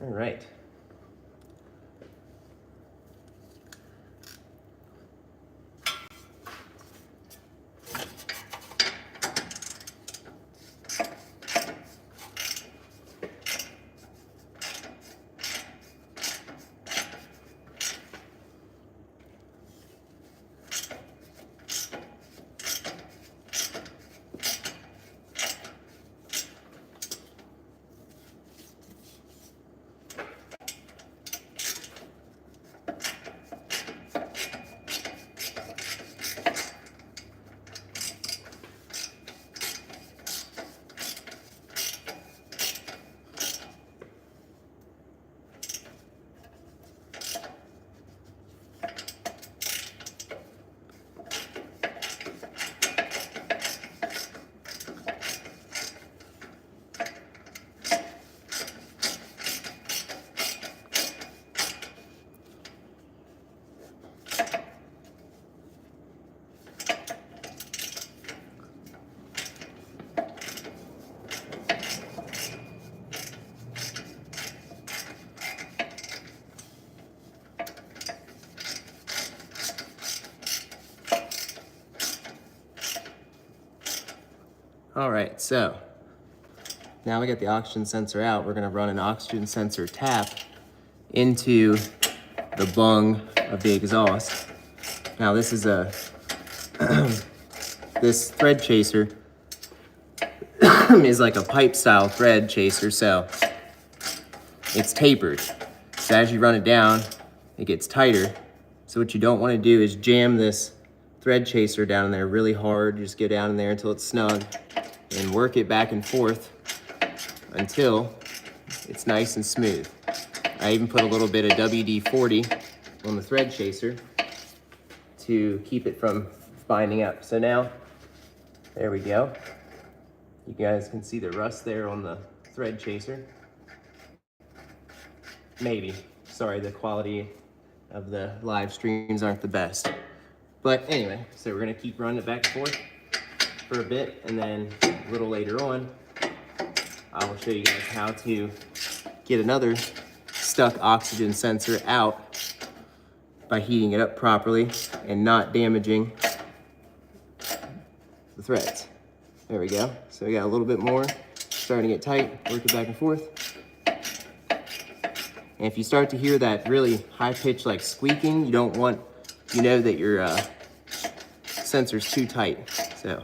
All right. All right, so now we get the oxygen sensor out. We're gonna run an oxygen sensor tap into the bung of the exhaust. Now this is a, this thread chaser is like a pipe style thread chaser, so it's tapered. So as you run it down, it gets tighter. So what you don't wanna do is jam this thread chaser down in there really hard. Just get down in there until it's snug and work it back and forth until it's nice and smooth. I even put a little bit of WD-40 on the thread chaser to keep it from binding up. So now, there we go. You guys can see the rust there on the thread chaser. Maybe. Sorry, the quality of the live streams aren't the best. But anyway, so we're gonna keep running it back and forth for a bit, and then a little later on, I will show you guys how to get another stuck oxygen sensor out by heating it up properly and not damaging the threads. There we go. So we got a little bit more, starting to get tight, work it back and forth. And if you start to hear that really high pitch like squeaking, you don't want, you know that your sensor's too tight. So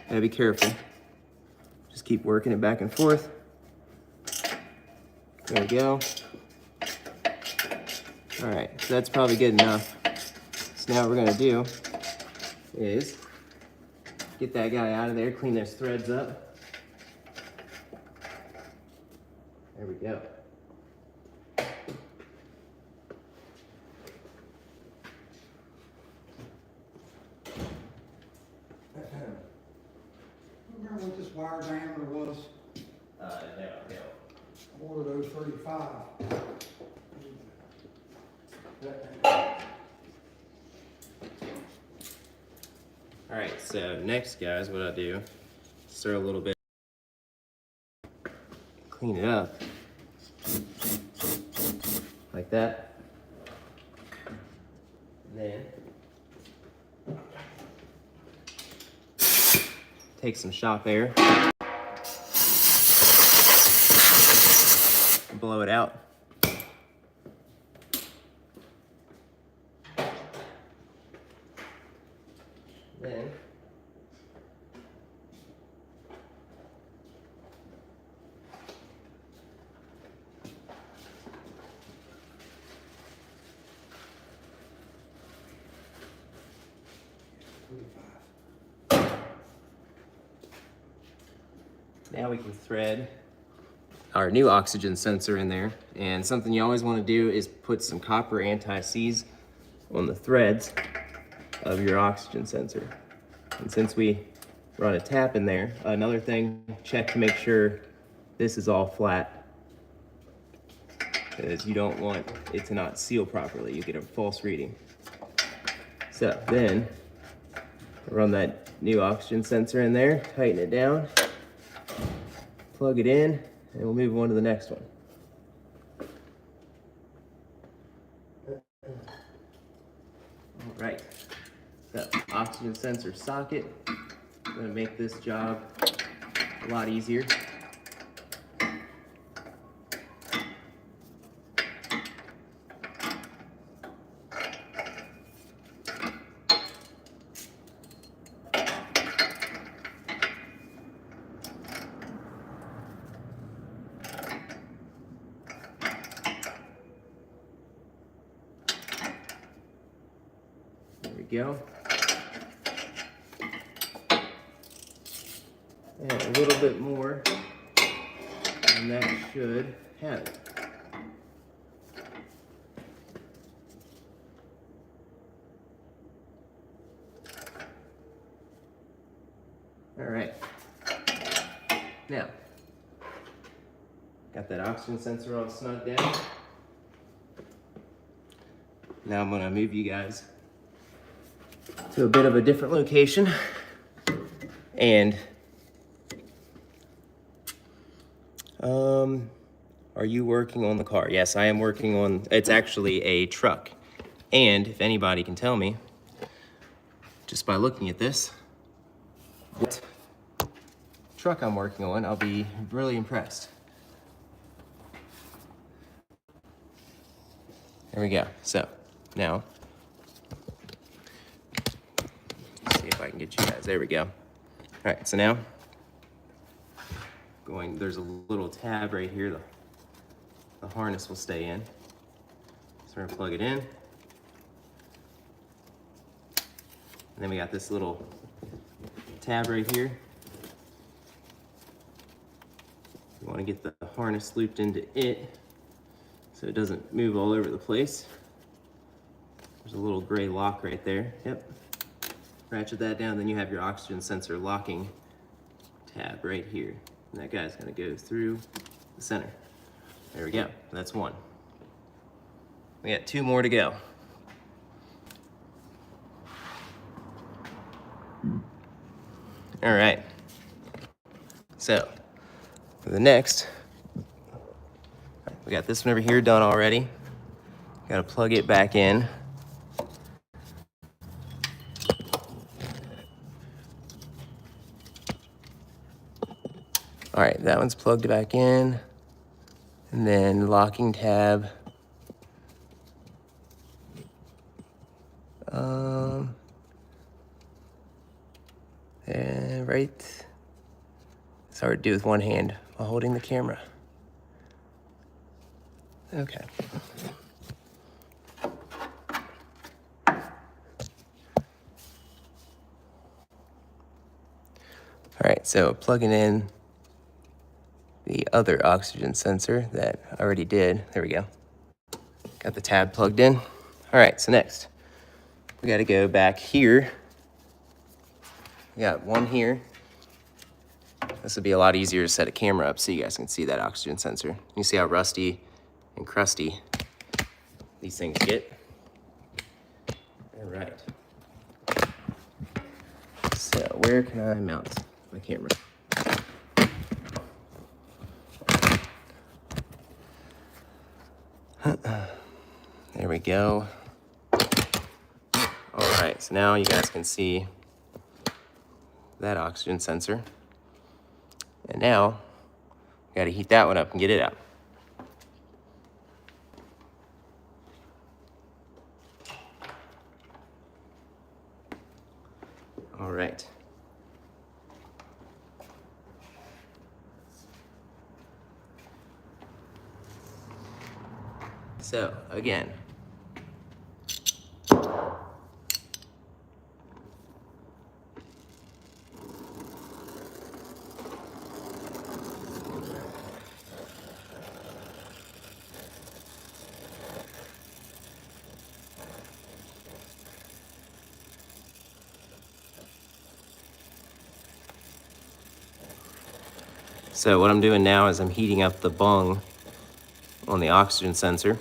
gotta be careful. Just keep working it back and forth. There we go. All right, so that's probably good enough. So now what we're gonna do is get that guy out of there, clean those threads up. There we go. Remember what this wire diameter was? No. I ordered those 35. All right, so next, guys, what I do, stir a little bit, clean it up, like that. And then take some shop air, blow it out. Then now we can thread our new oxygen sensor in there. And something you always want to do is put some copper anti-seize on the threads of your oxygen sensor. And since we run a tap in there, another thing, check to make sure this is all flat, because you don't want it to not seal properly. You get a false reading. So then run that new oxygen sensor in there, tighten it down, plug it in, and we'll move on to the next one. All right, so oxygen sensor socket. I'm gonna make this job a lot easier. There we go. And a little bit more, and that should have it. All right. Now, got that oxygen sensor all snug down. Now I'm gonna move you guys to a bit of a different location. And are you working on the car? Yes, I am working on, it's actually a truck. And if anybody can tell me, just by looking at this, what truck I'm working on, I'll be really impressed. There we go. So now, let's see if I can get you guys. There we go. All right, so now there's a little tab right here. The harness will stay in. So we're gonna plug it in. And then we got this little tab right here. You wanna get the harness looped into it so it doesn't move all over the place. There's a little gray lock right there. Yep. Ratchet that down, then you have your oxygen sensor locking tab right here. And that guy's gonna go through the center. There we go, that's one. We got two more to go. All right, so for the next, we got this one over here done already. Gotta plug it back in. All right, that one's plugged back in. And then locking tab. And right, it's hard to do with one hand while holding the camera. Okay. All right, so plugging in the other oxygen sensor that I already did. There we go. Got the tab plugged in. All right, so next, we gotta go back here. We got one here. This would be a lot easier to set a camera up so you guys can see that oxygen sensor. You see how rusty and crusty these things get. All right. So where can I mount my camera? There we go. All right, so now you guys can see that oxygen sensor. And now, we gotta heat that one up and get it out. All right. So, again, So what I'm doing now is I'm heating up the bung on the oxygen sensor.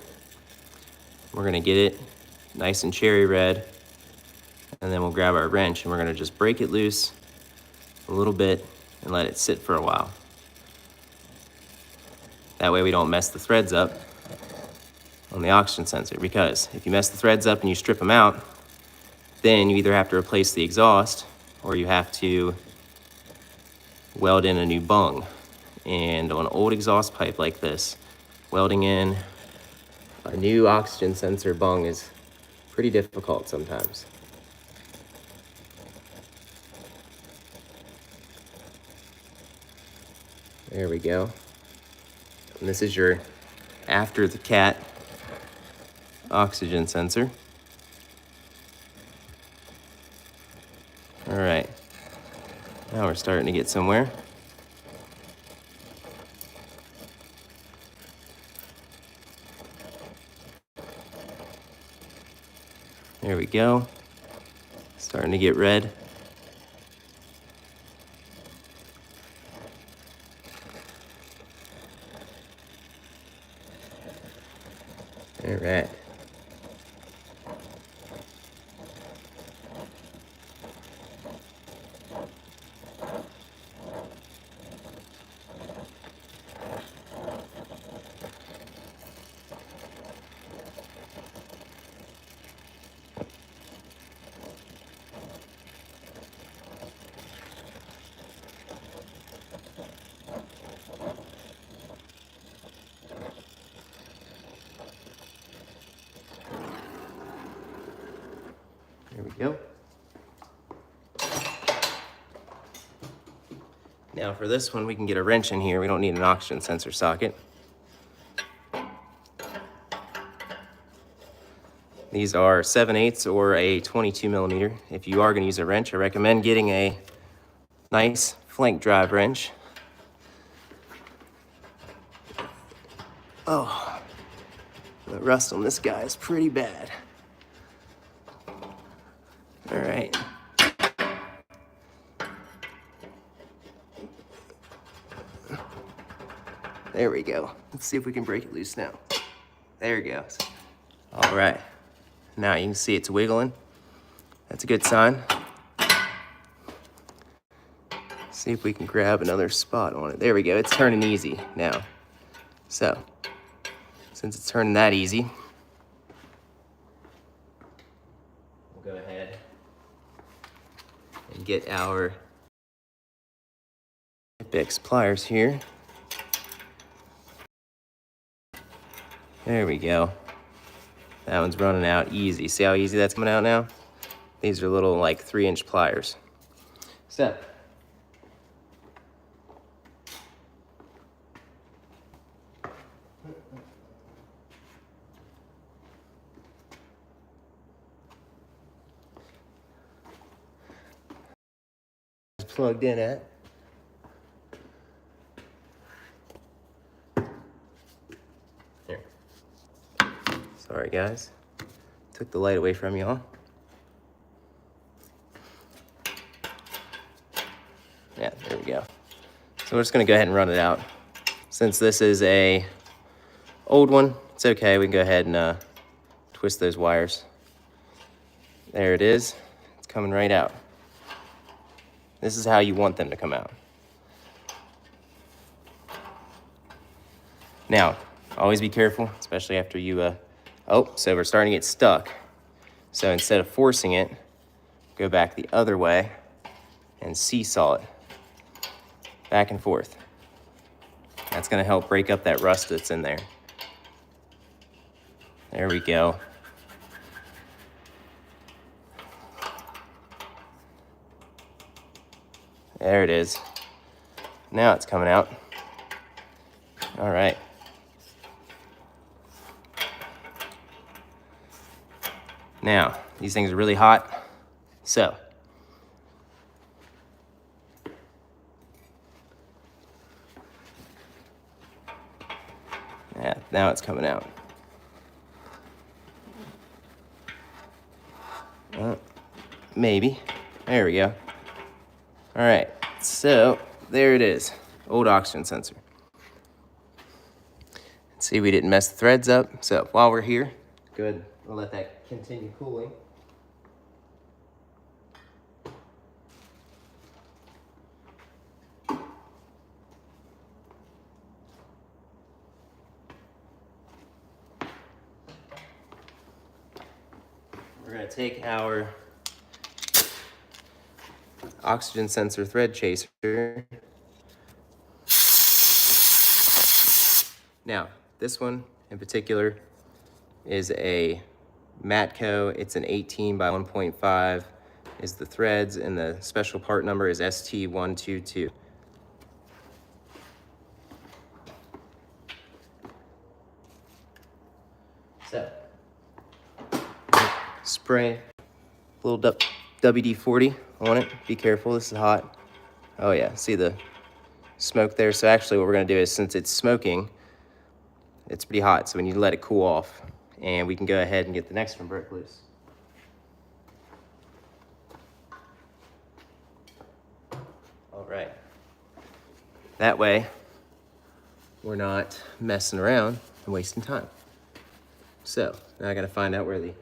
We're gonna get it nice and cherry red, and then we'll grab our wrench and we're gonna just break it loose a little bit and let it sit for a while. That way we don't mess the threads up on the oxygen sensor, because if you mess the threads up and you strip them out, then you either have to replace the exhaust or you have to weld in a new bung. And on an old exhaust pipe like this, welding in a new oxygen sensor bung is pretty difficult sometimes. There we go. And this is your after the cat oxygen sensor. All right, now we're starting to get somewhere. There we go. Starting to get red. All right. There we go. Now for this one, we can get a wrench in here. We don't need an oxygen sensor socket. These are 7/8 or a 22 millimeter. If you are gonna use a wrench, I recommend getting a nice flank drive wrench. Oh, the rust on this guy is pretty bad. All right. There we go. Let's see if we can break it loose now. There it goes. All right. Now you can see it's wiggling. That's a good sign. See if we can grab another spot on it. There we go. It's turning easy now. So, since it's turning that easy, we'll go ahead and get our Bix pliers here. There we go. That one's running out easy. See how easy that's coming out now? These are little like 3-inch pliers. So, plugged in at. Here. Sorry guys, took the light away from y'all. Yeah, there we go. So we're just gonna go ahead and run it out. Since this is a old one, it's okay, we can go ahead and twist those wires. There it is, it's coming right out. This is how you want them to come out. Now, always be careful, especially after you, oh, so we're starting to get stuck. So instead of forcing it, go back the other way and seesaw it back and forth. That's gonna help break up that rust that's in there. There we go. There it is. Now it's coming out. All right. Now, these things are really hot, so yeah, now it's coming out. Maybe. There we go. All right, so there it is. old oxygen sensor. See, we didn't mess the threads up. So while we're here, go ahead, we'll let that continue cooling. We're gonna take our oxygen sensor thread chaser. Now, this one in particular is a Matco. It's an 18 by 1.5 is the threads, and the special part number is ST122. So, spray a little WD-40 on it. Be careful, this is hot. Oh yeah, see the smoke there? So actually what we're gonna do is, since it's smoking, it's pretty hot, so we need to let it cool off. And we can go ahead and get the next one broke loose. All right. That way, we're not messing around and wasting time. So, now I gotta find out where the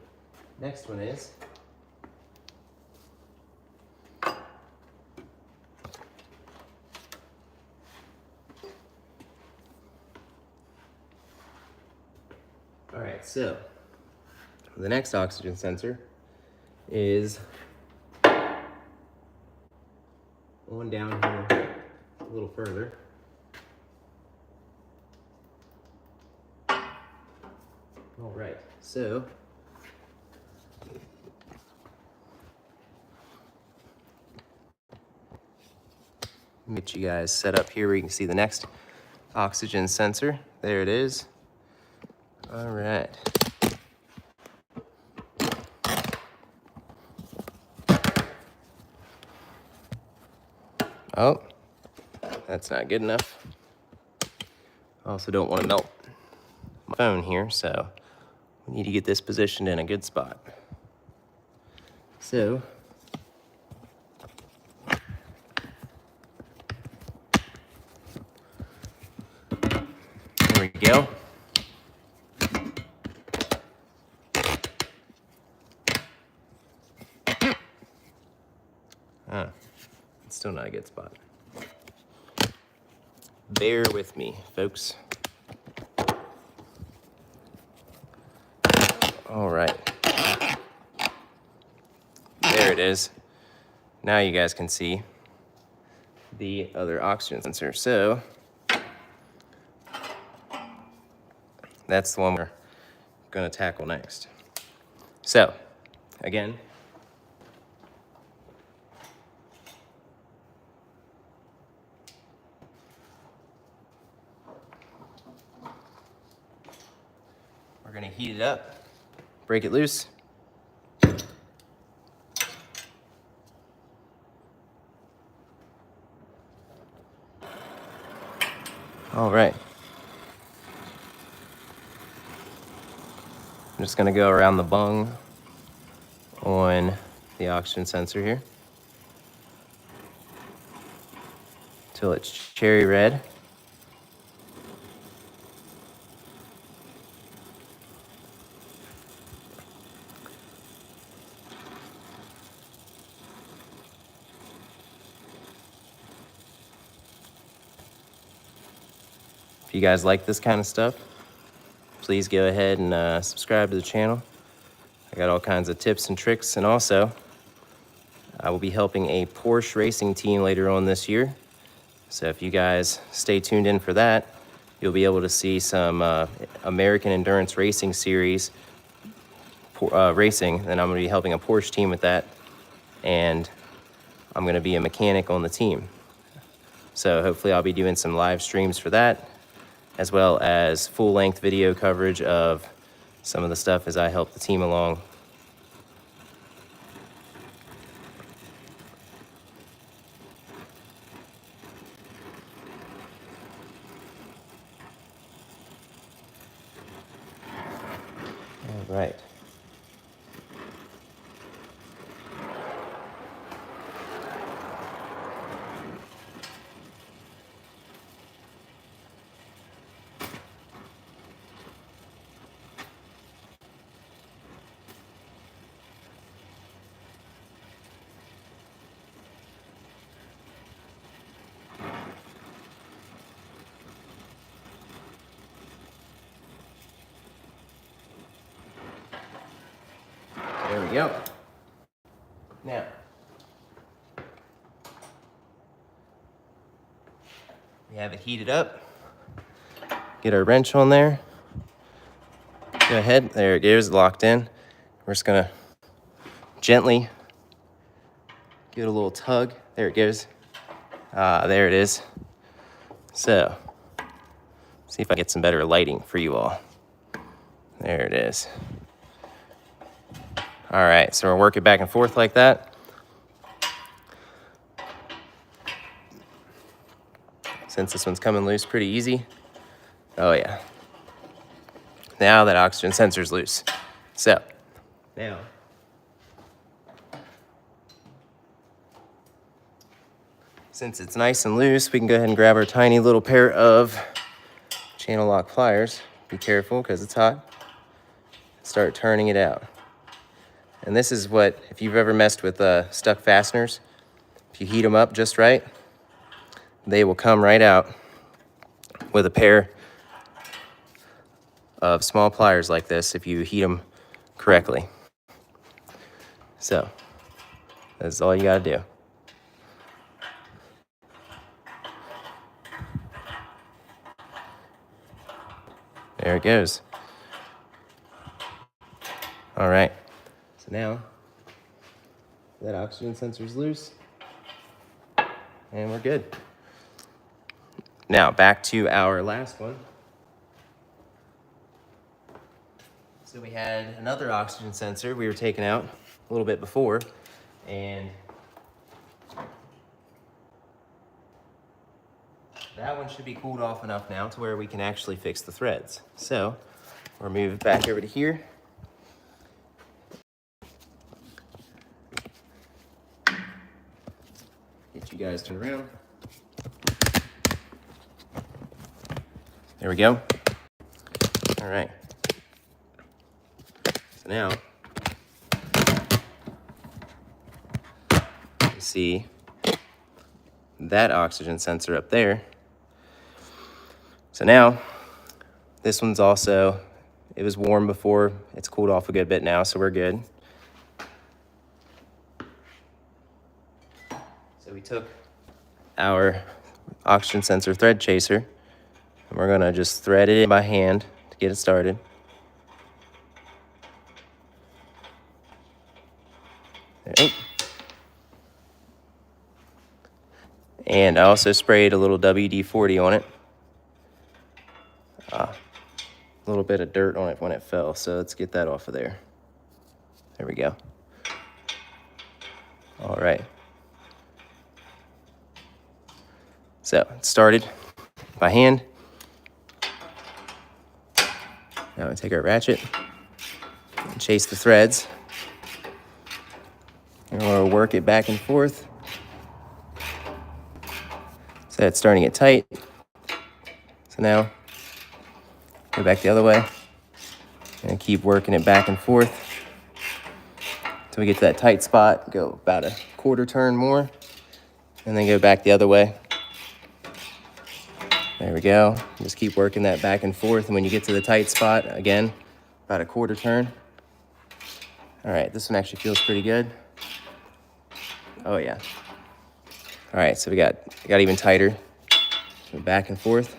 next one is. All right, so the next oxygen sensor is on down here a little further. All right, so get you guys set up here where you can see the next oxygen sensor. There it is. All right. Oh, that's not good enough. I also don't want to melt my phone here, so we need to get this positioned in a good spot. So, there we go. It's still not a good spot. Bear with me, folks. All right. There it is. Now you guys can see the other oxygen sensor. So that's the one we're gonna tackle next. So, again, we're gonna heat it up, break it loose. All right. I'm just gonna go around the bung on the oxygen sensor here till it's cherry red. If you guys like this kind of stuff, please go ahead and subscribe to the channel. I got all kinds of tips and tricks, and also I will be helping a Porsche racing team later on this year. So if you guys stay tuned in for that, you'll be able to see some American Endurance Racing Series racing, and I'm gonna be helping a Porsche team with that, and I'm gonna be a mechanic on the team. So hopefully I'll be doing some live streams for that, as well as full-length video coverage of some of the stuff as I help the team along. All right. There we go. Now, we have it heated up. Get our wrench on there. Go ahead, there it goes, locked in. We're just gonna gently give it a little tug. There it goes. There it is. So, see if I get some better lighting for you all. There it is. All right, so we're working back and forth like that. Since this one's coming loose pretty easy. Oh yeah. Now that oxygen sensor's loose. So, now, since it's nice and loose, we can go ahead and grab our tiny little pair of channel lock pliers. Be careful because it's hot. Start turning it out. And this is what, if you've ever messed with stuck fasteners, if you heat them up just right, they will come right out with a pair of small pliers like this if you heat them correctly. So, that's all you gotta do. There it goes. All right, so now that oxygen sensor's loose and we're good. Now back to our last one. So we had another oxygen sensor we were taking out a little bit before, and that one should be cooled off enough now to where we can actually fix the threads. So we'll move it back over to here. Get you guys turned around. There we go. All right. So now, you see that oxygen sensor up there. So now, this one's also, it was warm before, it's cooled off a good bit now, so we're good. So we took our oxygen sensor thread chaser, and we're gonna just thread it in by hand to get it started. There. And I also sprayed a little WD-40 on it. A little bit of dirt on it when it fell, so let's get that off of there. There we go. All right. So it started by hand. Now we take our ratchet and chase the threads. And we'll work it back and forth. So it's starting to get tight. So now, go back the other way and keep working it back and forth until we get to that tight spot. Go about a quarter turn more and then go back the other way. There we go. Just keep working that back and forth, and when you get to the tight spot, again, about a quarter turn. All right, this one actually feels pretty good. Oh yeah. All right, so we got even tighter. So back and forth.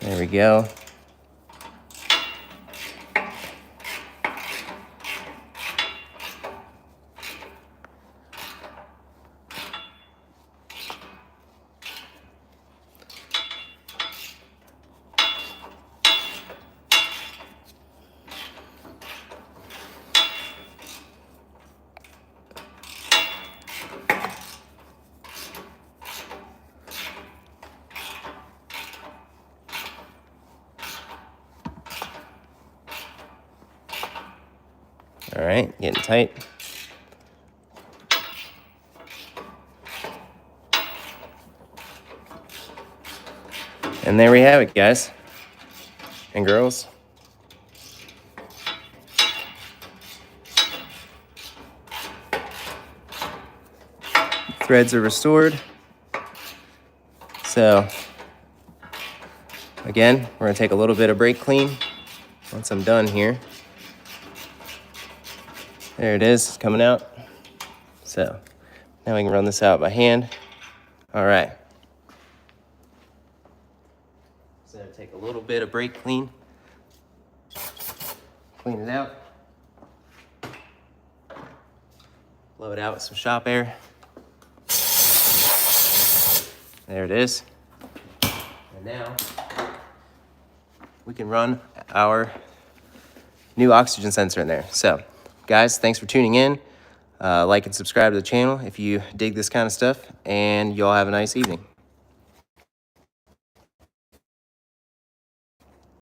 There we go. All right, getting tight. And there we have it, guys and girls. Threads are restored. So, again, we're gonna take a little bit of brake clean once I'm done here. There it is, it's coming out. So now we can run this out by hand. All right. So take a little bit of brake clean. Clean it out. Blow it out with some shop air. There it is. And now we can run our new oxygen sensor in there. So guys, thanks for tuning in. Like and subscribe to the channel if you dig this kind of stuff, and y'all have a nice evening.